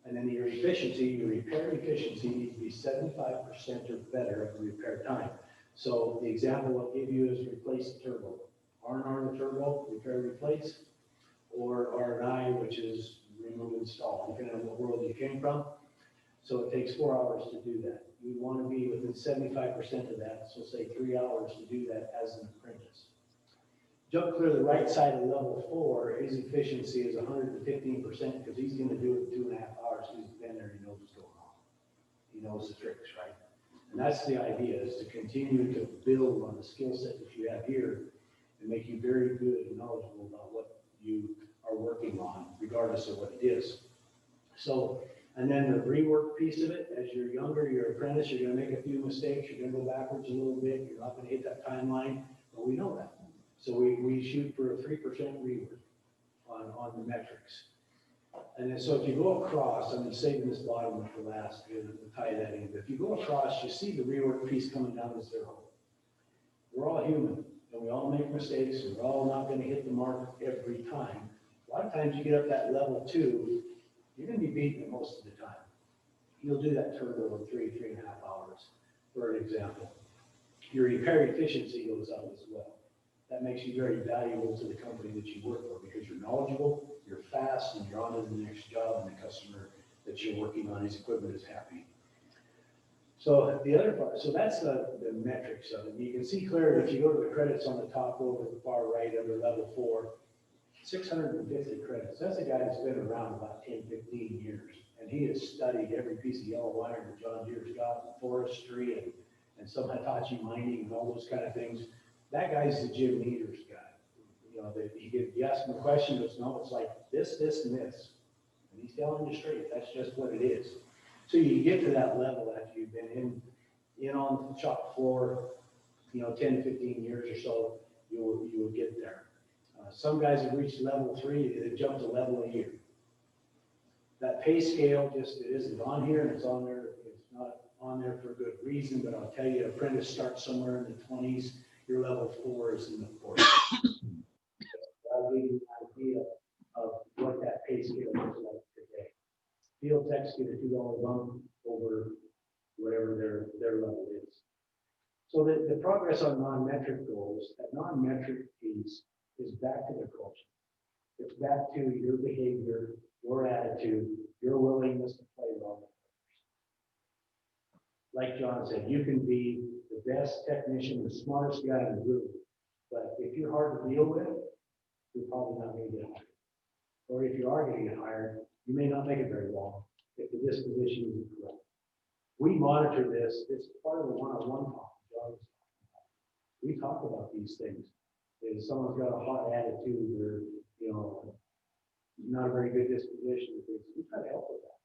and then your efficiency, your repair efficiency needs to be 75% or better of the repair time. So the example I'll give you is replace the turbo. R&R the turbo, repair, replace, or R&I, which is remove, install, depending on what world you came from. So it takes 4 hours to do that. You want to be within 75% of that, so say 3 hours to do that as an apprentice. Jump clear to the right side of level 4, his efficiency is 115% because he's going to do it in 2.5 hours. He's been there, he knows what's going on. He knows the tricks, right? And that's the idea, is to continue to build on the skill set that you have here and make you very good and knowledgeable about what you are working on, regardless of what it is. So, and then the rework piece of it, as you're younger, you're an apprentice, you're going to make a few mistakes, you're going to go backwards a little bit, you're not going to hit that timeline, but we know that. So we shoot for a 3% rework on the metrics. And then, so if you go across, I'm saving this bottom one for last to tie that in, but if you go across, you see the rework piece coming down to 0. We're all human, and we all make mistakes, and we're all not going to hit the mark every time. A lot of times you get up that level 2, you're going to be beating it most of the time. You'll do that turbo in 3.5 hours, for an example. Your repair efficiency goes up as well. That makes you very valuable to the company that you work for because you're knowledgeable, you're fast, and you're on to the next job, and the customer that you're working on, his equipment is happy. So the other part, so that's the metrics of it. You can see clearly if you go to the credits on the top over the far right under level 4, 650 credits. That's a guy that's been around about 10, 15 years. And he has studied every piece of yellow wire that John Deere's got, and forestry and some Hitachi mining and all those kind of things. That guy's the Jim Meters guy. You know, you ask him a question, he goes, no, it's like this, this, and this. And he's telling you straight, that's just what it is. So you get to that level after you've been in on the shop floor, 10, 15 years or so, you will get there. Some guys have reached level 3, they jumped a level a year. That pay scale just it isn't on here, and it's on there. It's not on there for a good reason, but I'll tell you, apprentice starts somewhere in the 20s. Your level 4 is in the 40s. That'll give you an idea of what that pay scale looks like today. Field techs get a $2 bump over whatever their level is. So the progress on non-metric goals, that non-metric piece is back to the culture. It's back to your behavior, your attitude, your willingness to play well with others. Like John said, you can be the best technician, the smartest guy in the room, but if you're hard to deal with, you're probably not going to get hired. Or if you are going to get hired, you may not make it very long if the disposition isn't correct. We monitor this. It's part of the one-on-one talk. We talk about these things. If someone's got a hot attitude or, not a very good disposition, we try to help with that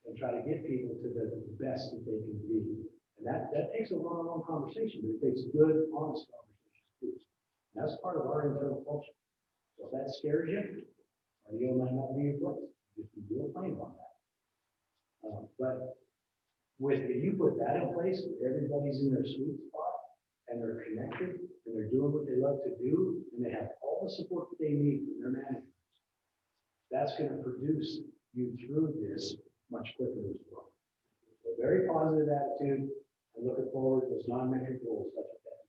and try to get people to the best that they can be. And that takes a one-on-one conversation, but it takes good, honest conversations too. And that's part of our internal culture. So if that scares you, RDO might not be your place. Just be real plain on that. But if you put that in place, where everybody's in their sweet spot and they're connected and they're doing what they love to do and they have all the support that they need from their managers, that's going to produce you through this much quicker as well. So very positive attitude and looking forward to those non-metric goals such as that.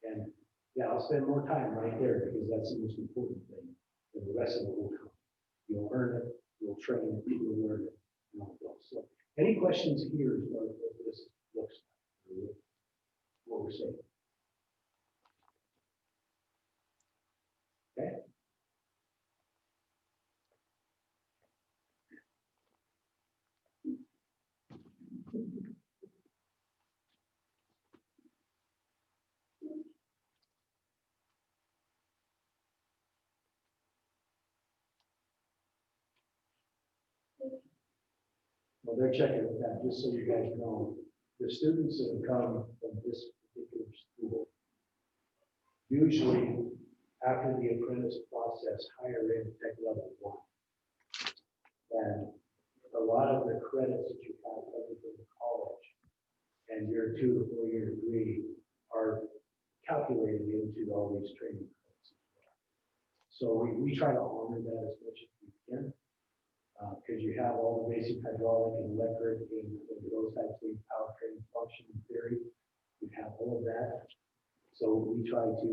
And yeah, I'll spend more time right there because that's the most important thing. And the rest of it will come. You'll earn it, you'll train it, you'll learn it. And all those. So any questions here as far as what this looks like? So they're checking with that, just so you guys know, the students that have come from this particular school, usually after the apprentice process, higher ed tech level 1. And a lot of the credits that you have coming from college and your 2 to 4 year degree are calculated into all these training credits. So we try to honor that as much as we can, because you have all the basic hydraulic and electric and those types of things, powertrain function and theory. You have all of that. So we try to,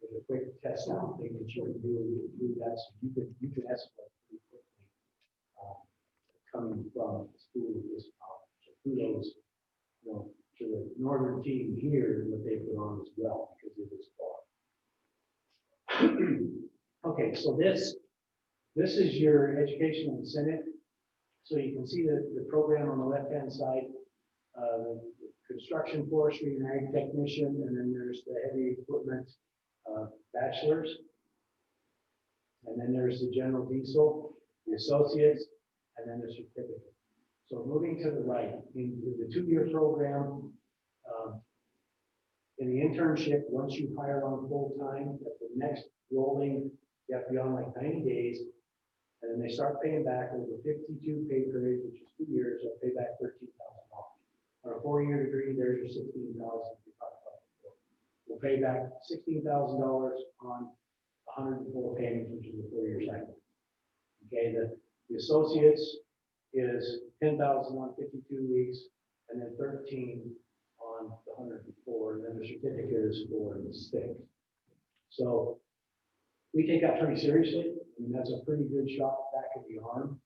with a quick test out thing that you can do, do that, so you can escalate pretty quickly coming from school to this college. So kudos, to the Northern team here, what they put on as well, because it is far. Okay, so this is your educational incentive. So you can see the program on the left-hand side, the construction, forestry, and ag technician, and then there's the heavy equipment bachelor's, and then there's the general diesel, the associates, and then the certificate. So moving to the right, in the 2-year program, in the internship, once you hire on full-time, at the next rolling, you have to be on like 90 days, and then they start paying back over 52 pay periods, which is 2 years, they'll pay back $13,000. On a 4-year degree, there's your $16,000. We'll pay back $16,000 on 104 payments, which is a 4-year cycle. Okay, the associates is 10,000 on 52 weeks, and then 13 on the 104, and then the certificate is 4 and 6. So we take that pretty seriously. I mean, that's a pretty good shot back in the arm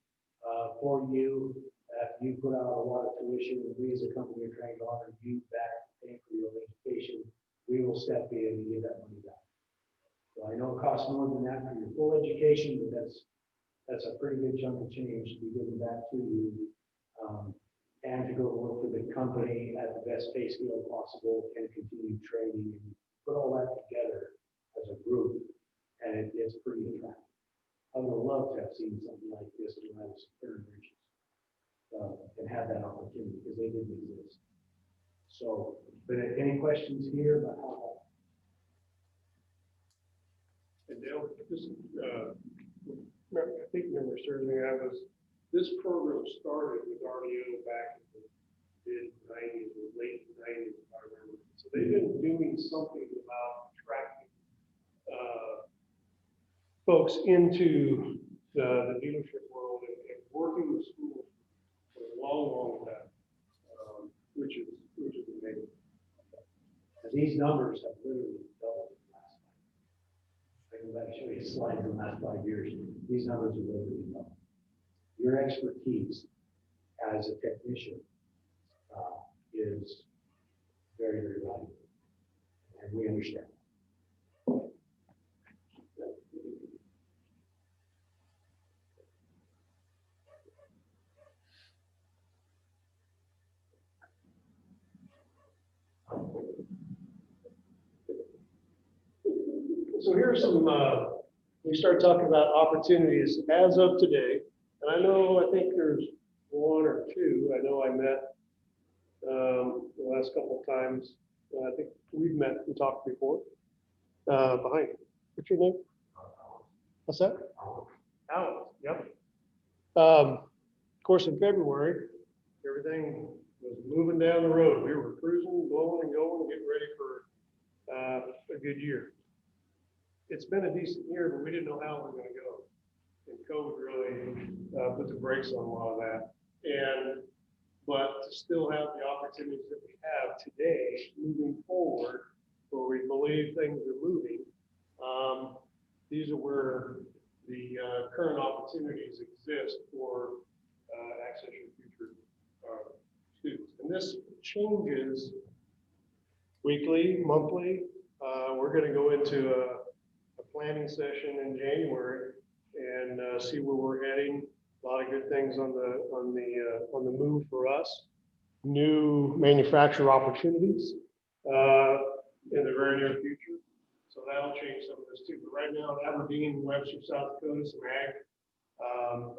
for you. If you put out a lot of tuition, and we as a company are trying to honor you back, paying for your education, we will step in and give that money back. So I know it costs more than that for your full education, but that's a pretty good chunk of change to be given back to you, and to go work for the company at the best pay scale possible and continue training and put all that together as a group, and it's pretty attractive. I would have loved to have seen something like this when I was third regions, and have that opportunity, because they didn't exist. So, but any questions here about how that? And Dale, just, I think memory serves me, this program started with RDO back in the mid-90s or late 90s, if I remember. So they've been doing something about attracting folks into the dealership world and working with schools for a long time, which is amazing. And these numbers have literally doubled in the last 5 years. I can go back and show you a slide in the last 5 years. These numbers are literally doubled. Your expertise as a technician is very, very valuable, and we understand. So here's some, we start talking about opportunities as of today. And I think there's 1 or 2. I know I met the last couple of times. I think we've met and talked before. Behind you. What's your name? What's that? Alan. Yep. Of course, in February, everything was moving down the road. We were cruising, blowing and going, getting ready for a good year. It's been a decent year, but we didn't know how it was going to go. And COVID really put the brakes on a lot of that. But to still have the opportunities that we have today, moving forward, where we believe things are moving, these are where the current opportunities exist for Access Your Future students. And this changes weekly, monthly. We're going to go into a planning session in January and see where we're heading. A lot of good things on the move for us. New manufacturer opportunities in the very near future. So that'll change some of this too. But right now, in Aberdeen, Webster, South Dakota, some ag.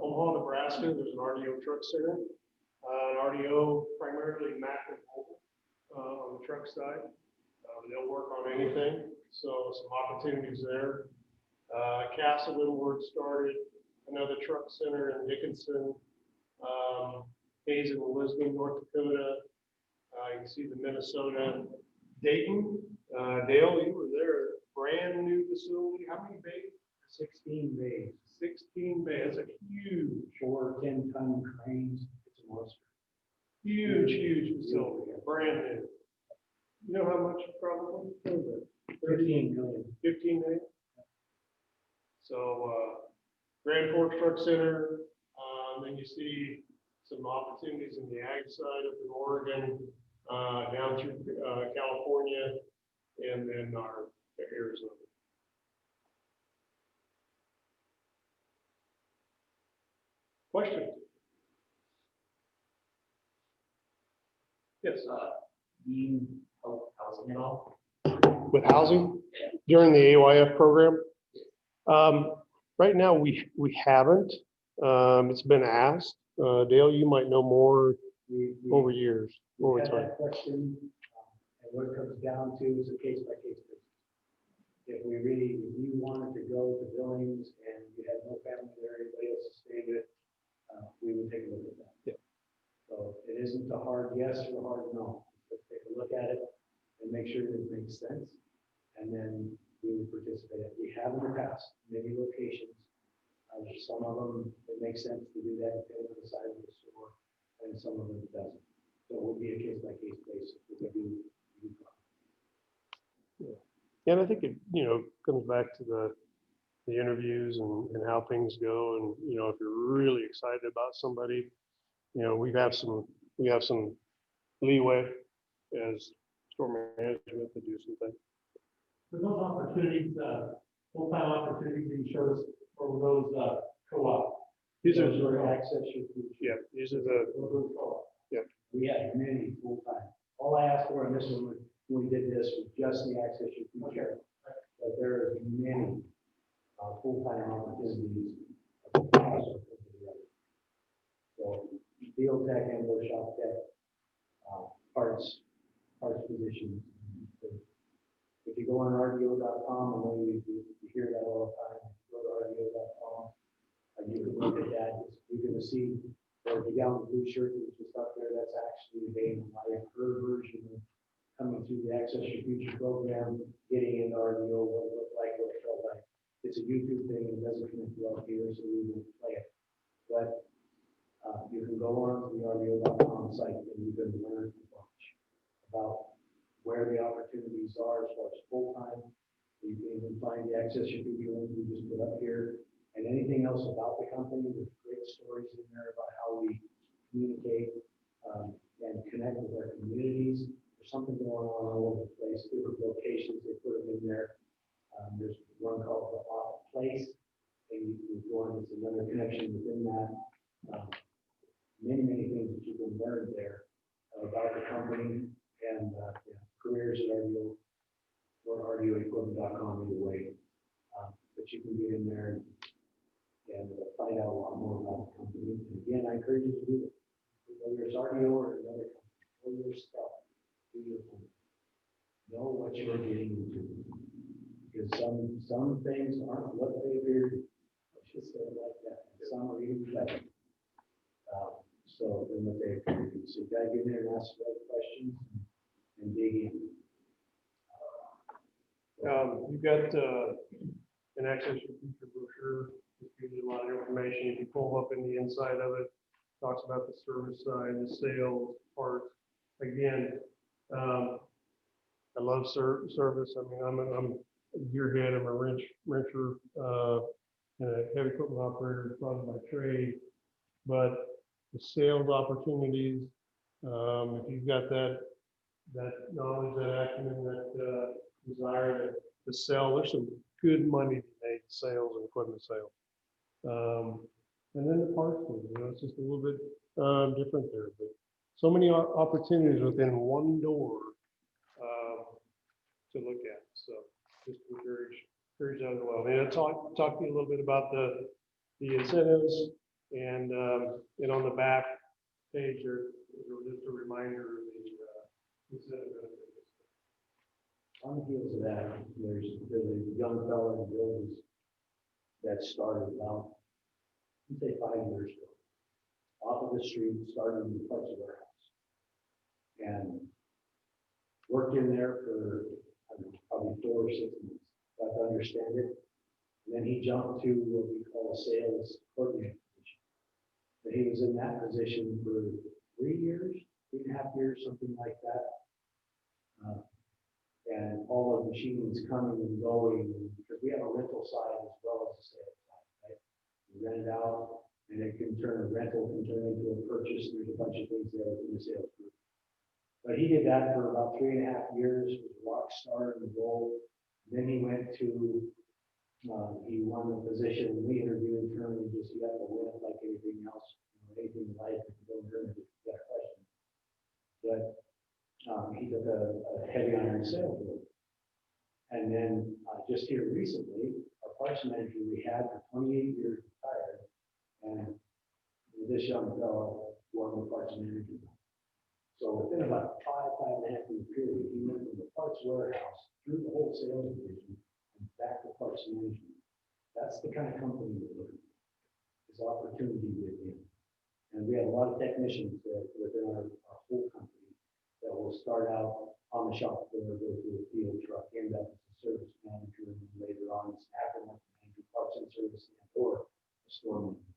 Omaha, Nebraska, there's an RDO truck center. An RDO, primarily Mac and mobile, on the truck side. They'll work on anything, so some opportunities there. Castleton, where it started, another truck center in Dickinson, Hazen, Lisbon, North Dakota. You can see the Minnesota, Dayton. Dale, you were there, brand new facility. How many bays? 16 bays, 16 bays. That's a huge, 4 10-ton cranes. It's a monster. huge facility, brand new. You know how much probably? 13 million. 15 million. So, Grand Forks Truck Center, then you see some opportunities in the ag side up in Oregon, down through, California, and then our Arizona. Question? Yes. Do you help housing at all? With housing during the AYF program? Right now, we haven't. It's been asked. Dale, you might know more over years, over We had time. that question, and what it comes down to is a case-by-case basis. If you wanted to go to Billings and you had no family there, anybody else sustained it, we would take a look at that. Yeah. So it isn't a hard yes or a hard no. Let's take a look at it and make sure that it makes sense. And then we would participate. We have in the past, many locations. Some of them, it makes sense to do that depending on the size of the store, and some of them it doesn't. So it will be a case-by-case basis. We do. And I think it, comes back to the interviews and how things go. And, if you're really excited about somebody, we have some leeway as store management to do some things. For those opportunities, full-time opportunities that you showed us, or were those co-op? These are, Those are access your future. yeah, these are the, Those are co-op. yeah. We had many full-time. All I asked for in this one, when we did this, was just the access your future. But there are many full-time opportunities. So field tech and workshop tech, parts positions. If you go on RDO.com, I know you hear that all the time. Go to RDO.com. You can look at that. You're going to see the gal in the blue shirt that's just up there. That's actually a live her version of coming through the Access Your Future program, getting into RDO, what it looked like, what it felt like. It's a YouTube thing and it doesn't connect to up here, so we will play it. But you can go on to the RDO.com site and you can learn a bunch about where the opportunities are as far as full-time. You can even find the Access Your Future link we just put up here, and anything else about the company. There's great stories in there about how we communicate and connect with our communities. There's something going on all over the place, different locations, they put them in there. There's one called the Off Place, and you go on, there's another connection within that. Many things that you can learn there about the company and careers at RDO or RDOequipment.com either way. But you can get in there and find out a lot more about the company. And again, I encourage you to do it. Whether it's RDO or another company, know your stuff, do your thing. Know what you're getting into. Because some things aren't what they appear. Let's just say it like that. Some are even better. So then what they appear to be. So you gotta get in there and ask the right questions and dig in. You've got an Access Your Future brochure. It gives you a lot of information. If you pull up in the inside of it, talks about the service side, the sales, parts. Again, I love service. I mean, I'm a gearhead. I'm a wrencher, and a heavy equipment operator, probably by trade. But the sales opportunities, if you've got that knowledge, that acumen, that desire to sell, there's some good money to make sales and equipment sales. And then the parts, it's just a little bit different there, but so many opportunities within one door to look at. So just encourage that as well. And I'll talk to you a little bit about the incentives and on the back, page there, just a reminder of the incentive benefits. On the heels of that, there's a young fellow in the buildings that started about, I'd say 5 years ago, off of the street, started in the parts warehouse. And worked in there for, I don't know, probably 4 or 6 months, got to understand it. And then he jumped to what we call a sales coordinator position. But he was in that position for 3 years, 3.5 years, something like that. And all of the machines coming and going, because we have a rental side as well as a sales side, right? You rent it out, and it can turn, a rental can turn into a purchase. There's a bunch of things there in the sales group. But he did that for about 3.5 years, was a rock star in the role. Then he went to, he won the position. We interviewed internally, just you have to win it like anything else, anything in life, if you don't earn it, you got a question. But he took a heavy iron sales role. And then just here recently, our parts manager we had for 28 years retired, and this young fellow won the parts manager. So within about 5.5 year period, he went from the parts warehouse through the whole sales division and back to parts management. That's the kind of company we're looking for. There's opportunity within. And we have a lot of technicians within our whole company that will start out on the shop floor, go through a field truck, end up as a service manager, and then later on as aftermarket manager, parts and service, or a store manager.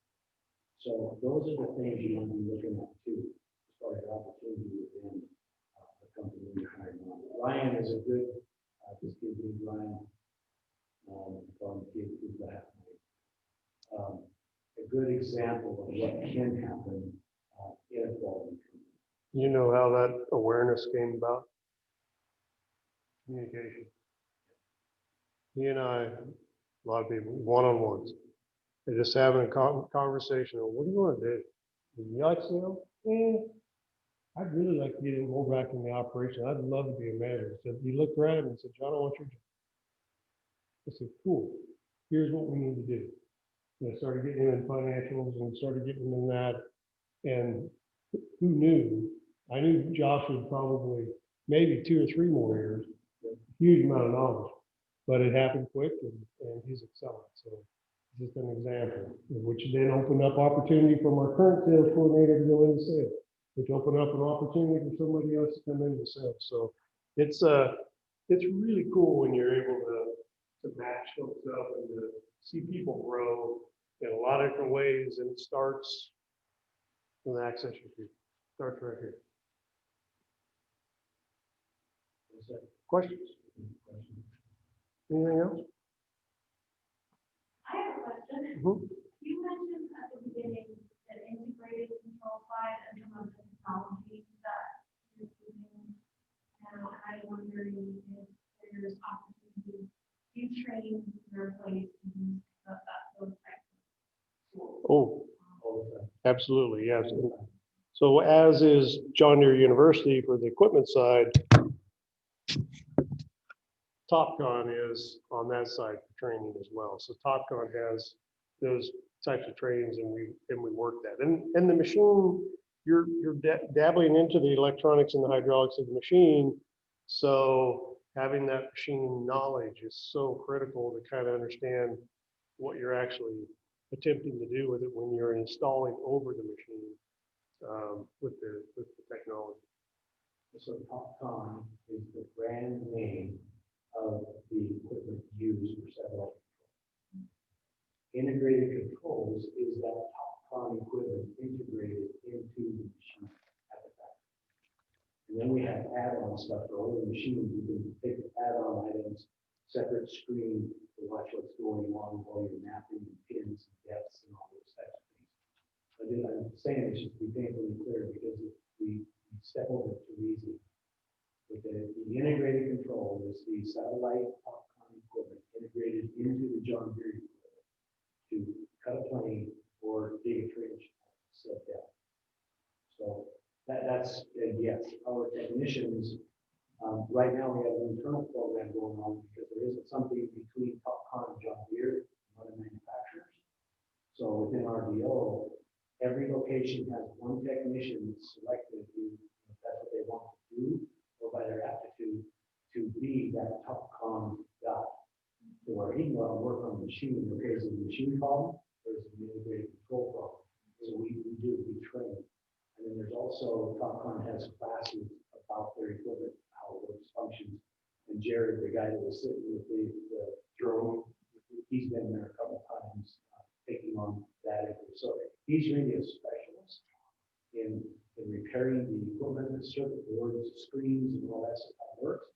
So those are the things you want to be looking at too, as far as opportunity within the company you're hiring on. Ryan is a good, this kid named Ryan, from kid who's that, a good example of what can happen in a quality company. You know how that awareness came about? Communication. He and I, a lot of people, one-on-ones. They're just having a conversation. What do you want to do? Would you like to know? I'd really like to get more back in the operation. I'd love to be a manager. He said, he looked around and said, John, I want your job. I said, cool. Here's what we need to do. And I started getting him in financials and started getting him in that. And who knew? I knew Josh would probably maybe 2 or 3 more years, a huge amount of knowledge, but it happened quick and he's excelling. So just an example, which then opened up opportunity from our current sales coordinator to go into sales, which opened up an opportunity for somebody else to come into sales. So it's really cool when you're able to match folks up and to see people grow in a lot of different ways, and it starts with access your people. Starts right here. Questions? Anything else? I have a question. Mhm. You mentioned at the beginning that integrated control side and some of the technology that you're using. And I'm wondering if there's opportunity to train your employees to use those types of tools. Oh, absolutely, yes. So as is John Deere University for the equipment side, TopCon is on that side for training as well. So TopCon has those types of trainings, and we work that. And the machine, you're dabbling into the electronics and the hydraulics of the machine. So having that machine knowledge is so critical to kind of understand what you're actually attempting to do with it when you're installing over the machine with the technology. So TopCon is the brand name of the equipment used for satellite control. Integrated controls is that TopCon equipment integrated into the machine at the back. And then we have add-on stuff for all the machines. You can pick add-on items, separate screen to watch what's going on while you're mapping and pins and depths and all those types of things. But then I'm saying it should be painfully clear, because if we step over it too easy. With the integrated control is the satellite TopCon equipment integrated into the John Deere equipment to cut a plane or dig a trench, set down. So that's yes, our technicians, right now we have an internal program going on because there isn't something between TopCon and John Deere and other manufacturers. So within RDO, every location location has one technician selected if that's what they want to do, or by their aptitude, to be that TopCon guy. Or he can go out and work on the machine, okay, is it a machine problem, or is it an integrated control problem? So we train. And then there's also, TopCon has classes about their equipment, how it works, functions. And Jared, the guy that was sitting with the drone, he's been there a couple times, taking on that. So he's really a specialist in repairing the equipment, the circuit boards, screens, and all that stuff that works.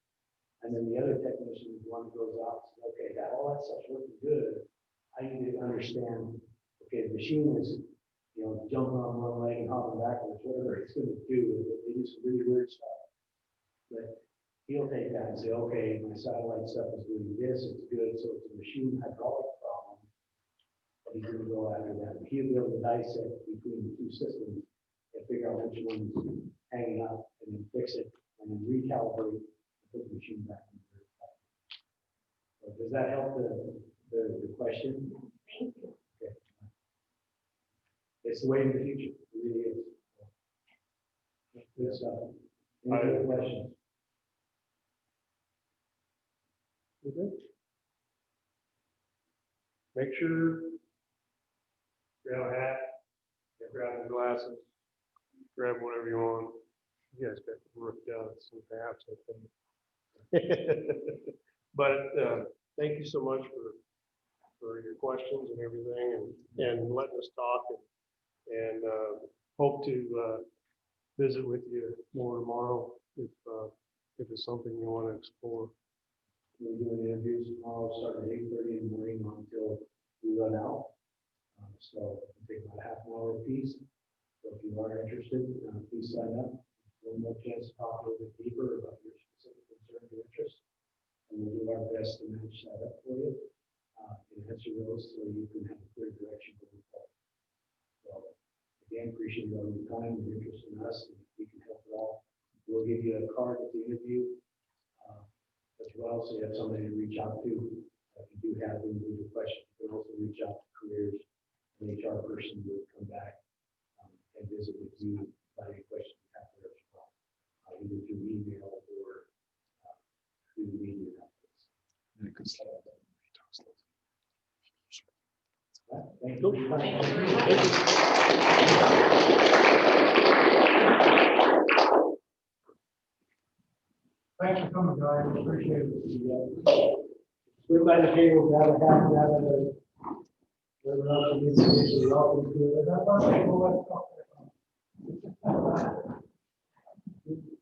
And then the other technician is one who goes out and says, okay, that all that stuff's working good. I need to understand, okay, the machine is, jumping on one leg and hopping backwards, whatever it's going to do. It is really weird stuff. But he'll take that and say, okay, my satellite stuff is doing this, it's good, so it's a machine hydraulic problem. But he's going to go after that. He'll be able to dissect between the two systems and figure out which one's hanging up and then fix it and then recalibrate. Put the machine back in the so does that help the question? Thank you. Okay. It's the way in the future. It really is. Good stuff. Any other questions? You good? Make sure, grab a hat, grab the glasses, grab whatever you want. You guys got ripped out some hats, I think. But thank you so much for your questions and everything and letting us talk and hope to visit with you more tomorrow if it's something you want to explore. We're doing interviews tomorrow, starting at 8:30 in the morning until we run out. So it'll take about half an hour apiece. So if you are interested, please sign up. One more chance to talk a little bit deeper about your specific concern or interest. And we'll do our best to match that up for you and answer those so you can have a clear direction moving forward. So again, appreciate all your time and interest in us. And if we can help at all, we'll give you a card at the interview as well, so you have somebody to reach out to. If you do have individual questions, you can also reach out to careers. An HR person will come back and visit with you about any questions you have there as well, either through email or through the media outlets. Thank you. Thank you very much. Thanks for coming, guys. Appreciate it. We're by the table, grab a hat, grab a, whatever else you need to do, you're welcome to it. That's our table, let's talk.